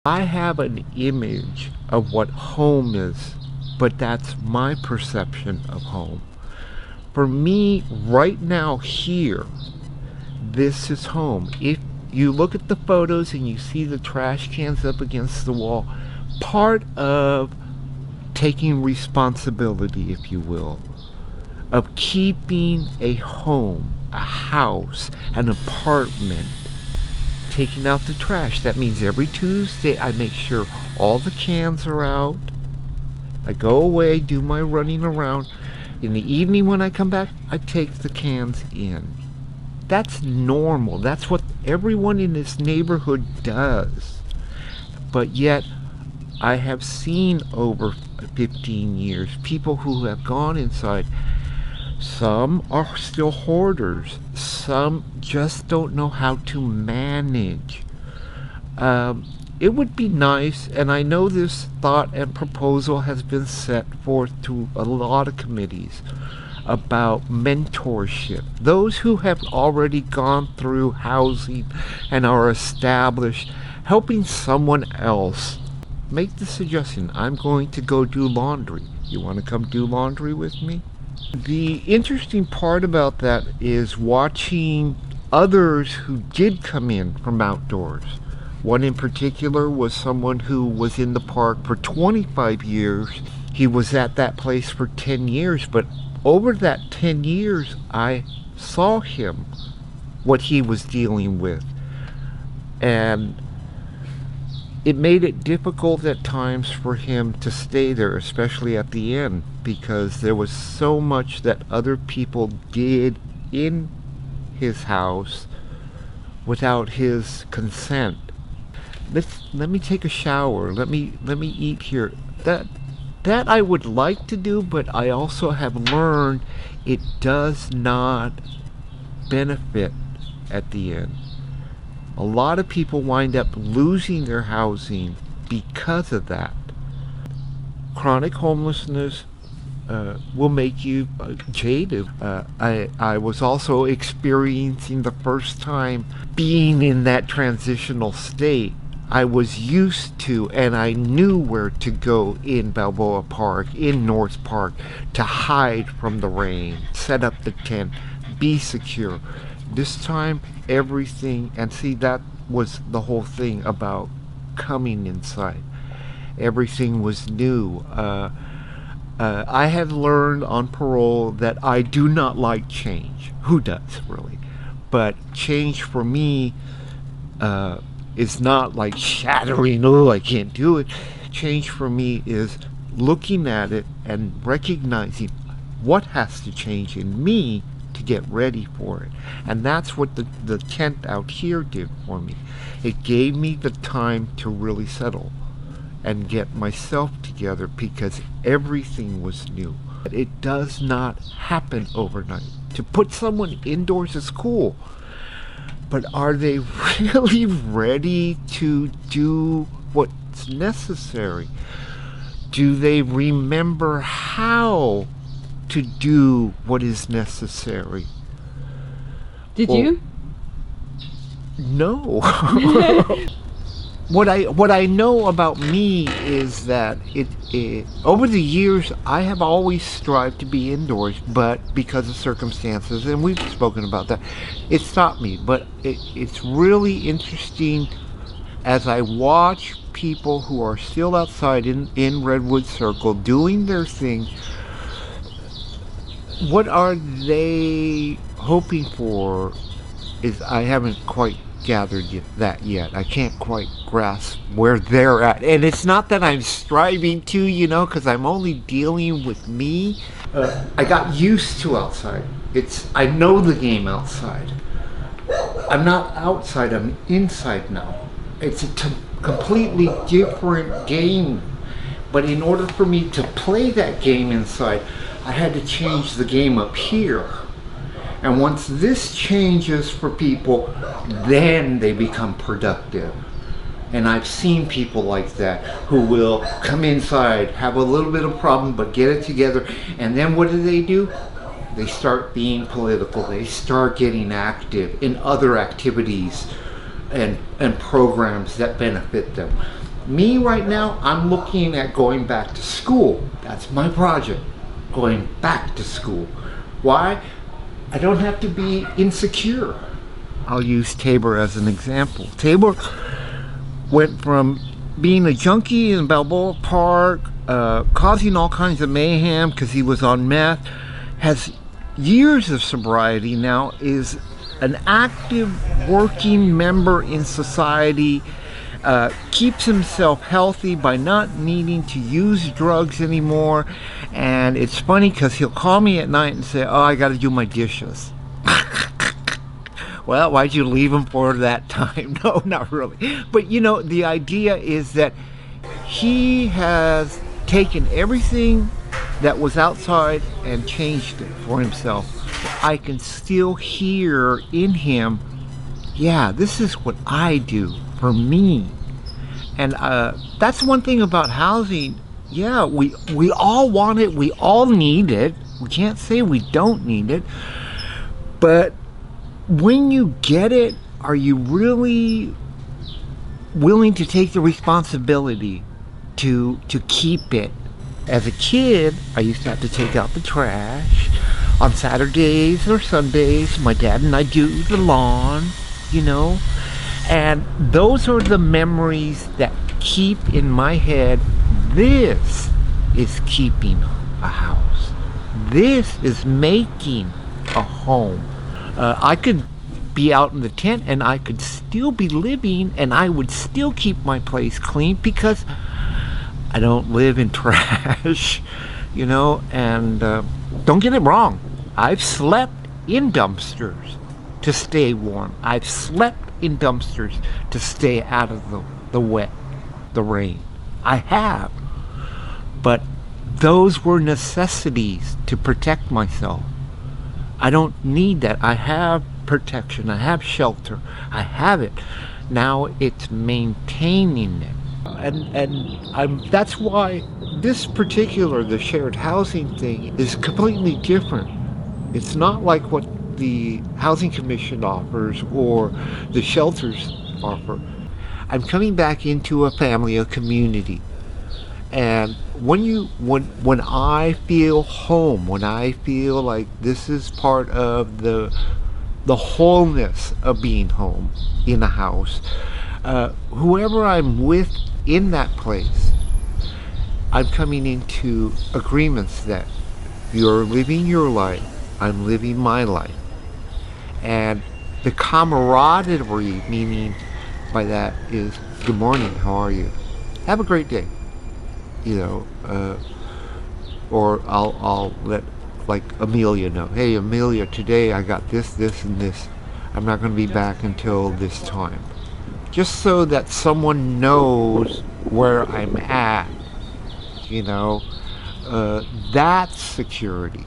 I have an image of what home is, but that's my perception of home. For me, right now, here, this is home. If you look at the photos and you see the trash cans up against the wall, part of taking responsibility, if you will, of keeping a home, a house, an apartment, taking out the trash. That means every Tuesday I make sure all the cans are out. I go away, do my running around. In the evening when I come back, I take the cans in. That's normal. That's what everyone in this neighborhood does. But yet, I have seen over 15 years people who have gone inside. Some are still hoarders. Some just don't know how to manage. It would be nice, and I know this thought and proposal has been set forth to a lot of committees about mentorship. Those who have already gone through housing and are established, helping someone else. Make the suggestion, I'm going to go do laundry. You want to come do laundry with me? The interesting part about that is watching others who did come in from outdoors. One in particular was someone who was in the park for 25 years. He was at that place for 10 years, but over that 10 years, I saw him, what he was dealing with. And it made it difficult at times for him to stay there, especially at the end, because there was so much that other people did in his house without his consent. Let me take a shower. Let me eat here. That I would like to do, but I also have learned it does not benefit at the end. A lot of people wind up losing their housing because of that. Chronic homelessness will make you jaded. I was also experiencing the first time being in that transitional state. I was used to, and I knew where to go in Balboa Park, in North Park, to hide from the rain, set up the tent, be secure. This time, everything, and see, that was the whole thing about coming inside. Everything was new. I had learned on parole that I do not like change. Who does, really? But change for me is not like shattering, oh, I can't do it. Change for me is looking at it and recognizing what has to change in me to get ready for it. And that's what the tent out here did for me. It gave me the time to really settle and get myself together because everything was new. It does not happen overnight. To put someone indoors is cool, but are they really ready to do what's necessary? Do they remember how to do what is necessary? Did you? No. What I know about me is that it over the years I have always strived to be indoors, but because of circumstances, and we've spoken about that, it stopped me. But it's really interesting as I watch people who are still outside in Redwood Circle doing their thing. What are they hoping for is I haven't quite gathered that yet. I can't quite grasp where they're at. And it's not that I'm striving to, because I'm only dealing with me. I got used to outside. I know the game outside. I'm not outside, I'm inside now. It's a completely different game. But in order for me to play that game inside, I had to change the game up here. And once this changes for people, then they become productive. And I've seen people like that who will come inside, have a little bit of problem, but get it together. And then what do? They start being political. They start getting active in other activities and programs that benefit them. Me right now, I'm looking at going back to school. That's my project, going back to school. Why? I don't have to be insecure. I'll use Tabor as an example. Tabor went from being a junkie in Balboa Park, causing all kinds of mayhem because he was on meth, has years of sobriety now, is an active working member in society, keeps himself healthy by not needing to use drugs anymore. And it's funny because he'll call me at night and say, oh, I got to do my dishes. Well, why'd you leave him for that time? No, not really. But you know, the idea is that he has taken everything that was outside and changed it for himself. I can still hear in him, yeah, this is what I do for me. And that's one thing about housing. Yeah, we all want it. We all need it. We can't say we don't need it. But when you get it, are you really willing to take the responsibility to keep it? As a kid, I used to have to take out the trash. On Saturdays or Sundays, my dad and I do the lawn, you know. And those are the memories that keep in my head, this is keeping a house. This is making a home. I could be out in the tent and I could still be living and I would still keep my place clean because I don't live in trash, you know. And don't get it wrong, I've slept in dumpsters to stay warm. I've slept in dumpsters to stay out of the wet, the rain. I have. But those were necessities to protect myself. I don't need that. I have protection. I have shelter. I have it. Now it's maintaining it. And that's why this particular, the shared housing thing, is completely different. It's not like what the Housing Commission offers or the shelters offer. I'm coming back into a family, a community. And when I feel home, when I feel like this is part of the wholeness of being home in a house, whoever I'm with in that place, I'm coming into agreements that you're living your life, I'm living my life. And the camaraderie, meaning by that, is good morning, how are you? Have a great day. You know, or I'll let like Amelia know, hey Amelia, today I got this, and this. I'm not going to be back until this time. Just so that someone knows where I'm at, you know. That's security.